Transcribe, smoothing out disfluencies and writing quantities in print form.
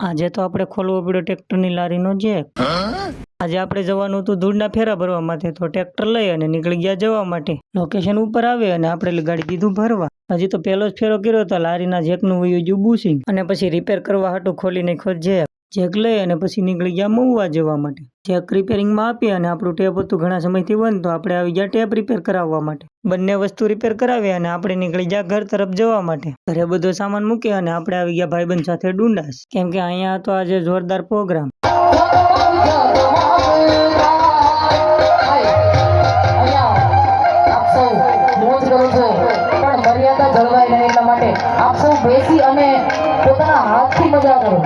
આજે તો આપણે ખોલવો પડ્યો ટ્રેક્ટરની લારીનો જેક। આજે આપણે જવાનું હતું ધૂળના ફેરા ભરવા માટે, તો ટ્રેક્ટર લઈ અને નીકળી ગયા જવા માટે। લોકેશન ઉપર આવે અને આપણે ગાડી દીધું ભરવા। હજી તો પહેલો જ ફેરો કર્યો તો લારીના જેકનું વયું ગયું બુશિંગ, અને પછી રિપેર કરવા હાટું ખોલી નાખ્યો જેક લઈ અને પછી નીકળી ગયા મહુવા જવા માટે। જેક રિપેરિંગમાં આપી અને આપણું ટેપ હતું ઘણા સમયથી બંધ, તો આપણે આવી ગયા ટેપ રિપેર કરાવવા માટે। બંને વસ્તુ રિપેર કરાવી અને આપણે નીકળી ગયા ઘર તરફ જવા માટે। ઘરે બધો સામાન મૂકી અને આપણે આવી ગયા ભાઈબંધ સાથે ડુંડાસ, કેમ કે અહીંયા હતો આજે જોરદાર પ્રોગ્રામ। મર્યાદા જળવાઈ રહે એટલા માટે આપ સૌ બેસી અને પોતાના હાથથી મજા કરો।